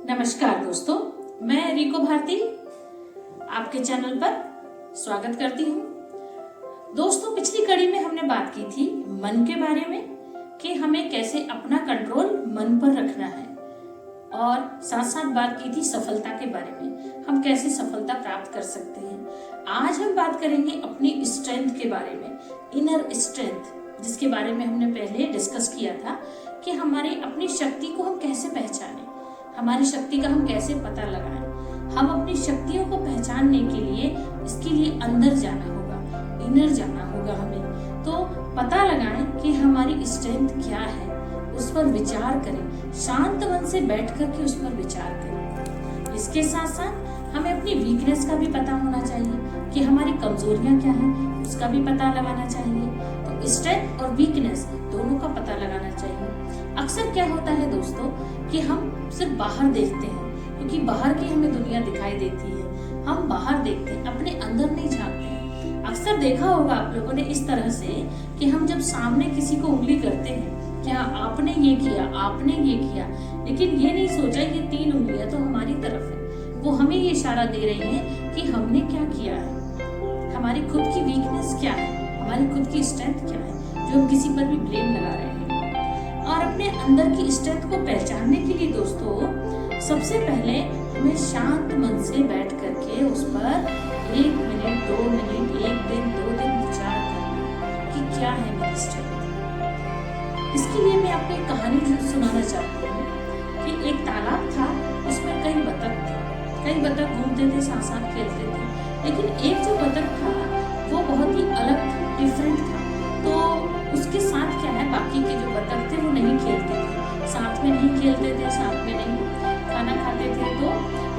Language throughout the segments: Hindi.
नमस्कार दोस्तों, मैं रिको भारती आपके चैनल पर स्वागत करती हूँ। दोस्तों, पिछली कड़ी में हमने बात की थी मन के बारे में कि हमें कैसे अपना कंट्रोल मन पर रखना है, और साथ साथ बात की थी सफलता के बारे में, हम कैसे सफलता प्राप्त कर सकते हैं। आज हम बात करेंगे अपनी स्ट्रेंथ के बारे में, इनर स्ट्रेंथ, जिसके बारे में हमने पहले डिस्कस किया था कि हमारी अपनी शक्ति को हम कैसे पहचानें, हमारी शक्ति का हम कैसे पता लगाएं। हम अपनी शक्तियों को पहचानने के लिए इसके लिए अंदर जाना होगा, इनर जाना होगा हमें। तो पता लगाएं कि हमारी स्ट्रेंथ क्या है, उस पर विचार करें, शांत मन से बैठ कर के उस पर विचार करें। इसके साथ साथ हमें अपनी वीकनेस का भी पता होना चाहिए कि हमारी कमजोरियां क्या हैं, उसका भी पता लगाना चाहिए। तो स्ट्रेंथ और वीकनेस दोनों का पता लगाना चाहिए। अक्सर क्या होता है दोस्तों कि हम सिर्फ बाहर देखते हैं, क्योंकि बाहर की हमें दुनिया दिखाई देती है, हम बाहर देखते हैं, अपने अंदर नहीं झांकते हैं। अक्सर देखा होगा आप लोगों ने इस तरह से कि हम जब सामने किसी को उंगली करते हैं, क्या आपने ये किया, आपने ये किया, लेकिन ये नहीं सोचा ये 3 उंगलियां तो हमारी तरफ है, वो हमें ये इशारा दे रही हैं कि हमने क्या किया है, हमारी खुद की वीकनेस क्या है, हमारी खुद की स्ट्रेंथ क्या है, जो हम किसी पर भी ब्लेम लगा रहे हैं। और अपने अंदर की स्ट्रेंथ को पहचानने के लिए दोस्तों सबसे पहले हमें शांत मन से बैठ करके उस पर 1 मिनट, 2 मिनट, 1 दिन, 2 दिन विचार करना कि क्या है मेरी स्ट्रेंथ। इसके लिए मैं आपको एक कहानी सुनाना चाहती हूँ कि एक तालाब था, उसमें कई बतख थे। कई बतख घूमते थे, साथ साथ खेलते थे, लेकिन एक जो बतख था वो बहुत ही अलग था, डिफरेंट था। तो उसके साथ क्या है, बाकी के जो बतख थे वो नहीं खेलते थे, साथ में नहीं खेलते थे, साथ में नहीं खाना खाते थे। तो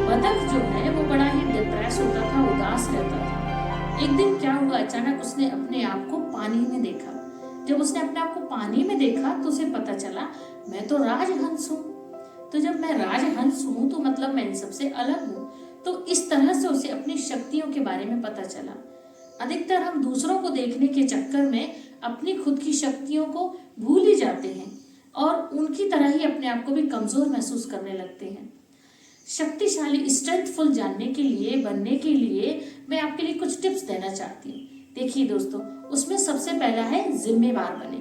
बतख जो है वो बड़ा ही डिप्रेस होता था, उदास रहता था। एक दिन क्या हुआ, अचानक उसने अपने आप को पानी में देखा। जब उसने अपने आप को पानी में देखा तो उसे पता चला मैं तो राजहंस हूँ। तो जब मैं राजहंस हूँ तो मतलब मैं इन सबसे अलग हूँ। तो इस तरह से उसे अपनी शक्तियों के बारे में पता चला। अधिकतर हम दूसरों को देखने के चक्कर में अपनी खुद की शक्तियों को भूल ही जाते हैं और उनकी तरह ही अपने आप को भी कमजोर महसूस करने लगते हैं। शक्तिशाली, स्ट्रेंथफुल बनने के लिए मैं आपके लिए कुछ टिप्स देना चाहती हूँ। देखिए दोस्तों, उसमें सबसे पहला है जिम्मेवार बने,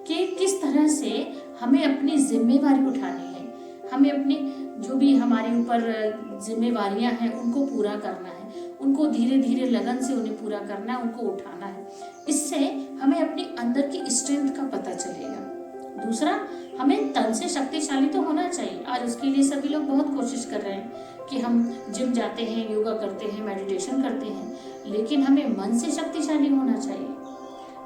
कि किस तरह से हमें अपनी जिम्मेवारी उठानी है, हमें अपनी जो भी हमारे ऊपर जिम्मेवारियां हैं उनको पूरा करना है, उनको धीरे धीरे लगन से उन्हें पूरा करना है, उनको उठाना है। इससे हमें अपनी अंदर की स्ट्रेंथ का पता चलेगा। दूसरा, हमें तन से शक्तिशाली तो होना चाहिए। आज उसके लिए सभी लोग बहुत कोशिश कर रहे हैं कि हम जिम जाते हैं, योगा करते हैं, मेडिटेशन करते हैं, लेकिन हमें मन से शक्तिशाली होना चाहिए।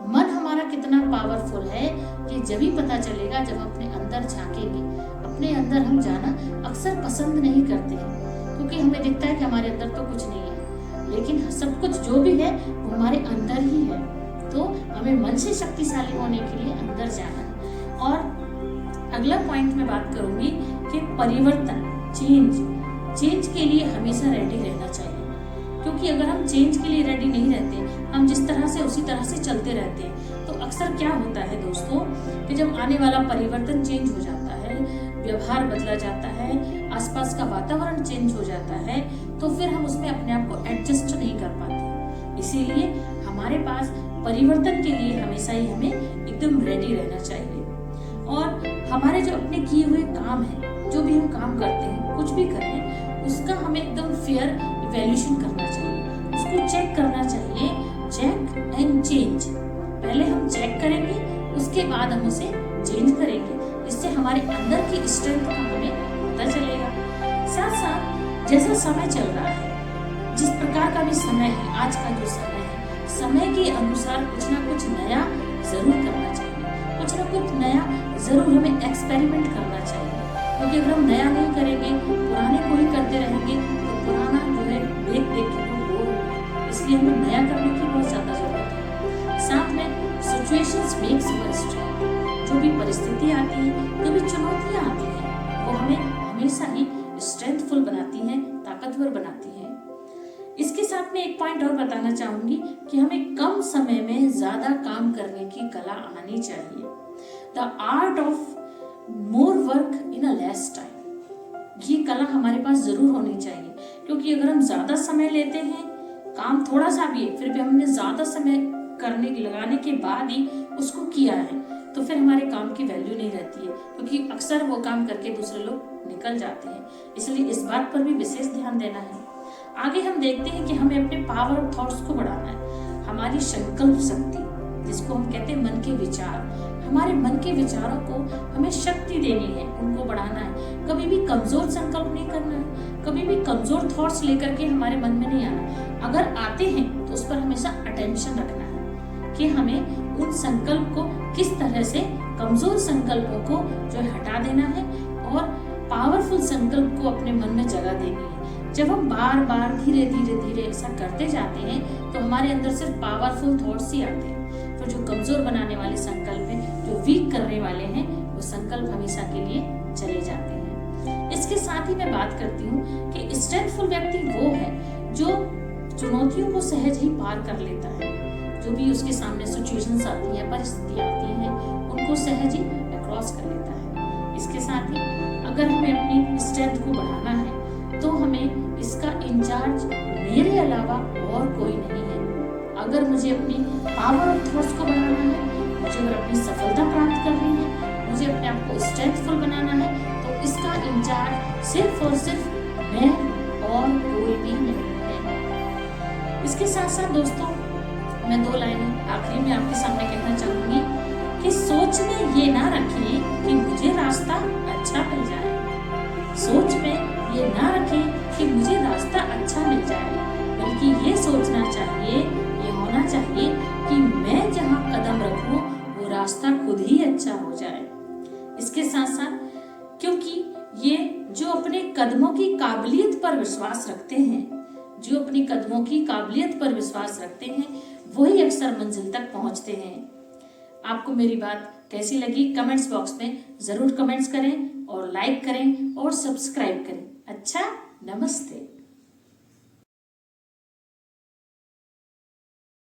मन हमारा कितना पावरफुल है ये जब ही पता चलेगा जब हम अपने अंदर झांकेंगे। अपने अंदर हम जाना अक्सर पसंद नहीं करते हैं, क्योंकि हमें दिखता है कि हमारे अंदर तो कुछ नहीं है, लेकिन सब कुछ जो भी है वो हमारे अंदर ही है। तो हमें मन से शक्तिशाली होने के लिए अंदर जाना है। और अगला पॉइंट मैं बात करूंगी कि परिवर्तन, चेंज के लिए हमेशा रेडी रहना चाहिए। क्योंकि अगर हम चेंज के लिए रेडी नहीं रहते, हम जिस तरह से उसी तरह से चलते रहते हैं, तो अक्सर क्या होता है दोस्तों कि जब आने वाला परिवर्तन चेंज हो जाता है, व्यवहार बदला जाता है, आसपास का वातावरण चेंज हो जाता है, तो फिर हम उसमें अपने आप को एडजस्ट नहीं कर पाते। इसीलिए हमारे पास परिवर्तन के लिए हमेशा ही हमें एकदम रेडी रहना चाहिए। और हमारे जो अपने किए हुए काम है, जो भी हम काम करते हैं, कुछ भी करें, उसका हमें एकदम फेयर इवैल्यूएशन करना चाहिए, उसको चेक करना चाहिए। चेक एंड चेंज, पहले हम चेक करेंगे, उसके बाद हम उसे चेंज करेंगे। इससे हमारे अंदर की स्ट्रेंथ का हमें पता चलेगा। साथ साथ जैसा समय चल रहा है, जिस प्रकार का भी समय है, आज का जो समय है, समय के अनुसार कुछ ना कुछ नया जरूर करना चाहिए, कुछ ना कुछ नया जरूर हमें एक्सपेरिमेंट करना चाहिए। क्योंकि अगर हम नया नहीं करेंगे, पुराने को ही करते रहेंगे, तो पुराना जो है देख देख के वो बोर होगा। इसलिए हमें नया करने की बहुत ज्यादा जरूरत है। साथ में सिचुएशंस मेक्स यूर स्ट्रेंथ, जो भी परिस्थिति आती है, जो भी चुनौतियां आती हैं, वो हमें हमेशा ही स्ट्रेंथफुल बनाती हैं, ताकतवर बनाती हैं। इसके साथ में एक पॉइंट और बताना चाहूंगी कि हमें कम समय में ज्यादा काम करने की कला आनी चाहिए। The art of more work in a less time, ये कला हमारे पास जरूर होनी चाहिए, क्योंकि अगर हम ज्यादा समय लेते हैं, काम थोड़ा सा भी है, फिर भी हमने ज्यादा समय लगाने के बाद ही उसको किया है, तो फिर हमारे काम की वैल्यू नहीं रहती है, क्योंकि अक्सर वो काम करके दूसरे लोग निकल जाते हैं। इसलिए इस बात पर भी विशेष ध्यान देना है। आगे हम देखते हैं कि हमें अपने पावर ऑफ थॉट्स को बढ़ाना है। हमारी संकल्प शक्ति, जिसको हम कहते हैं मन के विचार, हमारे मन के विचारों को हमें शक्ति देनी है, उनको बढ़ाना है। कभी भी कमजोर संकल्प नहीं करना है, कभी भी कमजोर थॉट्स लेकर के हमारे मन में नहीं आना। अगर आते हैं तो उस पर हमेशा अटेंशन रखना है कि हमें उन संकल्प को किस तरह से, कमजोर संकल्पों को जो हटा देना है और पावरफुल संकल्प को अपने मन में जगह देनी है। जब हम बार बार धीरे धीरे धीरे ऐसा करते जाते हैं तो हमारे अंदर सिर्फ पावरफुल थॉट्स ही आते हैं। तो जो कमजोर बनाने वाले संकल्प हैं, जो वीक करने वाले हैं, वो संकल्प हमेशा के लिए चले जाते हैं। इसके साथ ही मैं बात करती हूँ कि स्ट्रेंथफुल व्यक्ति वो है जो चुनौतियों को सहज ही पार कर लेता है। जो भी उसके सामने सिचुएशंस आती हैं, परिस्थितियां आती हैं, उनको सहज ही क्रॉस कर लेता है। इसके साथ ही अगर हमें अपनी स्ट्रेंथ को बढ़ाना है तो हमें इसका इंचार्ज मेरे अलावा और कोई नहीं है। अगर मुझे अपनी पावर ऑफ थॉट्स को बढ़ाना है, मुझे अगर अपनी सफलता प्राप्त करनी है, मुझे अपने आप को स्ट्रेंथफुल बनाना है, तो इसका इंचार्ज सिर्फ और सिर्फ मैं और कोई भी नहीं है। इसके साथ साथ दोस्तों, मैं 2 लाइनें आखिरी में आपके सामने कहना चाहूंगी कि सोच में ये ना रखें कि मुझे रास्ता अच्छा मिल जाए। सोच में ये ना रखें कि मुझे रास्ता अच्छा मिल जाए, बल्कि ये सोचना चाहिए, ये होना चाहिए कि मैं जहाँ कदम रखूं वो रास्ता खुद ही अच्छा हो जाए। इसके साथ साथ, क्योंकि ये जो अपने कदमों की काबिलियत पर विश्वास रखते हैं, जो अपनी कदमों की काबिलियत पर विश्वास रखते हैं, वही अक्सर मंजिल तक पहुंचते हैं। आपको मेरी बात कैसी लगी कमेंट्स बॉक्स में जरूर कमेंट्स करें और लाइक करें और सब्सक्राइब करें। अच्छा, नमस्ते।